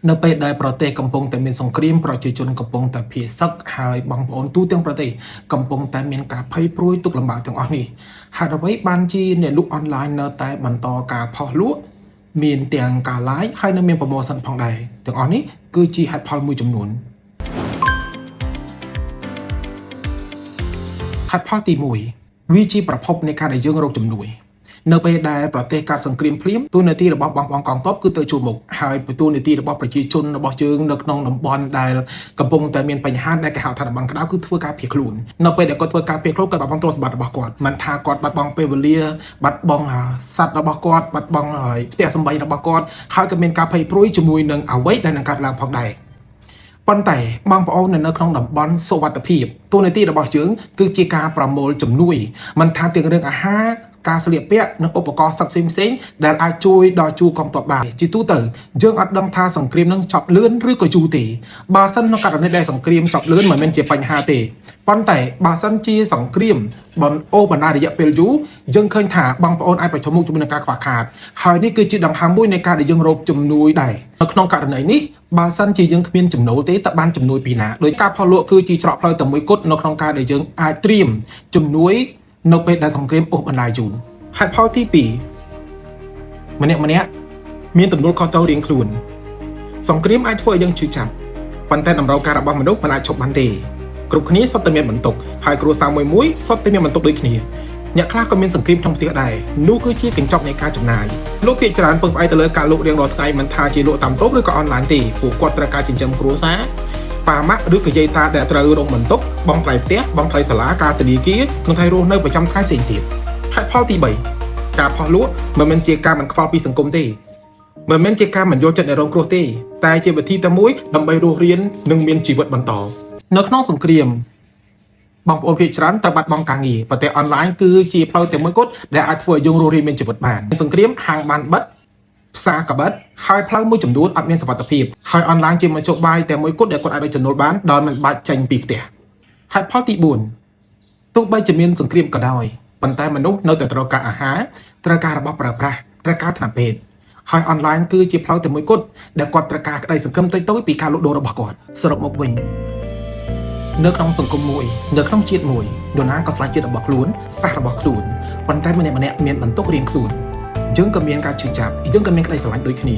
នៅពេលដែលប្រទេសកំពុងតែមានសង្គ្រាមប្រជាជនកំពុងតែភាសឹកហើយបងប្អូនទូទាំងប្រទេសកំពុងតែមានការភ័យព្រួយទុក្ខលំបាកទាំងអស់នេះហេតុអ្វីបានជាអ្នកលក់អនឡាញនៅតែបន្តការផុសលក់មានទាំងការ live ហើយនៅមាន promotion ផងដែរទាំងអស់នេះគឺជាហេតុផលមួយចំនួនហេតុផលទី1វាជាប្រភពនៃការដែលយើងរកជំនួយនៅពេលដែលប្រទេសកើតសង្គ្រាមភ្លាមទូនាទីរបស់បងប្អូនកងទ័ពគឺទៅជួបមុខហើយទូនាទីរបស់ប្រជាជនរបស់យើងនៅក្នុងតំបន់ដែលកំពុងតែមានបញ្ហាដែលគេហៅថាតំបន់ក្តៅគឺធ្វើការភៀសខ្លួននៅពេលដែលគាត់ធ្វើការភៀសខ្លួនគាត់បាត់បង់ទ្រព្យសម្បត្តិរបស់គាត់មិនថាគាត់បាត់បង់ពេលវេលាបាត់បង់សត្វរបស់គាត់បាត់បង់ផ្ទះសម្បែងរបស់គាត់ហើយក៏មានការភ័យព្រួយជាមួយនឹងអ្វីដែលនឹងកើតឡើងផងដែរប៉ុន្តែបងប្អូននៅក្នុងតំបន់សុវត្ថិភាពទូនាទីរបស់យើងគឺជាការប្រមូលជំនួយមិនថាទាំងរឿងអាហារការស្លៀកពាក់និងឧបករណ៍សិក្សាផ្សេងៗដែលអាចជួយដល់ជួរកងទ័ពបានជាទូទៅយើងអត់ដឹងថាសង្គ្រាមនឹងចប់លឿនឬក៏យូរទេបើសិនក្នុងករណីដែលសង្គ្រាមចប់លឿនមិនមែនជាបញ្ហាទេប៉ុន្តែបើសិនជាសង្គ្រាមបណ្ដារយៈពេលយូរយើងឃើញថាបងប្អូនអាចប្រឈមមុខជាមួយនឹងការខ្វះខាតហើយនេះគឺជាដង្ហើមមួយនៃការដែលយើងរកជំនួយដែរនៅក្នុងករណីនេះបើសិនជាយើងគ្មានចំណូលទេតើបានជំនួយពីណាដោយការផុសលក់គឺជាច្រកផ្លូវតែមួយគត់នៅក្នុងការដែលយើងអាចត្រៀមជំនួយនៅពេលដែលសង្គ្រាមអូសបន្លាយយូរហេតុផលទី2ម្នាក់មានទំនួលខុសត្រូវរៀងខ្លួនសង្គ្រាមអាចធ្វើឲ្យយើងឈឺចាប់ប៉ុន្តែតម្រូវការរបស់មនុស្សមិនអាចឈប់បានទេគ្រប់គ្នាសុទ្ធតែមានបន្ទុកហើយគ្រួសារមួយសុទ្ធតែមានបន្ទុកដូចគ្នាអ្នកខ្លះក៏មានសង្គ្រាមក្នុងផ្ទះដែរនោះគឺជាកញ្ចក់នៃការចំណាយលោកភាគច្រើនពឹងផ្អែកទៅលើការលក់រៀងរាល់ថ្ងៃមិនថាជាលក់តាមតូបឬក៏អនឡាញទេពួកគាត់ត្រូវការចិញ្ចឹមគ្រួសារប៉ាម៉ាក់ឬក៏យាយតាដែលត្រូវរងបន្ទុកបង់ថ្លៃផ្ទះបង់ថ្លៃសាលាការធនាគារនិងថ្លៃរស់នៅប្រចាំថ្ងៃផ្សេងទៀតហេតុផលទី3ការផុសលក់មិនមែនជាការមិនខ្វល់ពីសង្គមទេមិនមែនជាការមិនយកចិត្តអ្នករងគ្រោះទេតែជាវិធីតែមួយដើម្បីរស់រាននិងមានជីវិតបន្តនៅក្នុងសង្គ្រាមបងប្អូនភាគច្រើនត្រូវបាត់បង់ការងារប៉ុន្តែអនឡាញគឺជាផ្លូវតែមួយគត់ដែលអាចធ្វើឲ្យយើងរស់រានមានជីវិតបានសង្គ្រាមហាងបានបិទផ្សារក៏បិទហើយផ្លូវមួយចំនួនអត់មានសុវត្ថិភាពហើយអនឡាញជាមធ្យោបាយតែមួយគត់ដែលគាត់អាចរកចំណូលបានដោយមិនបាច់ចេញពីផ្ទះហេតុផលទី4ទោះបីជាមានសង្គ្រាមក៏ដោយប៉ុន្តែមនុស្សនៅតែត្រូវការអាហារត្រូវការរបស់ប្រើប្រាស់ត្រូវការថ្នាំពេទ្យហើយអនឡាញគឺជាផ្លូវតែមួយគត់ដែលគាត់ត្រូវការក្តីសង្ឃឹមតូចៗពីការលក់ដូររបស់គាត់សរុបមកវិញនៅក្នុងសង្គមមួយនៅក្នុងជាតិមួយនរណាក៏ស្រឡាញ់ជាតិរបស់ខ្លួនសាសរបស់ខ្លួនប៉ុន្តែម្នាក់មានបន្ទុករៀងខ្លួនយើងក៏មានការជឿចាប់យើងក៏មានក្តីស្រឡាញ់ដូចគ្នា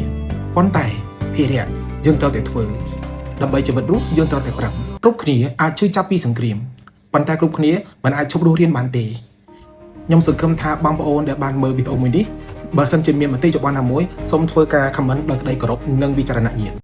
ប៉ុន្តែភារៈយើងត្រូវតែធ្វើដើម្បីជីវិតរស់យើងត្រូវតែប្រឹងគ្រប់គ្នាអាចជឿចាប់ពីសង្គ្រាមប៉ុន្តែគ្រប់គ្នាមិនអាចឈប់រស់រានបានទេខ្ញុំសង្ឃឹមថាបងប្អូនដែលបានមើលវីដេអូមួយនេះបើសិនជាមានមតិយោបល់ណាមួយសូមធ្វើការ comment ដោយក្តីគោរពនិងវិចារណញ្ញាណ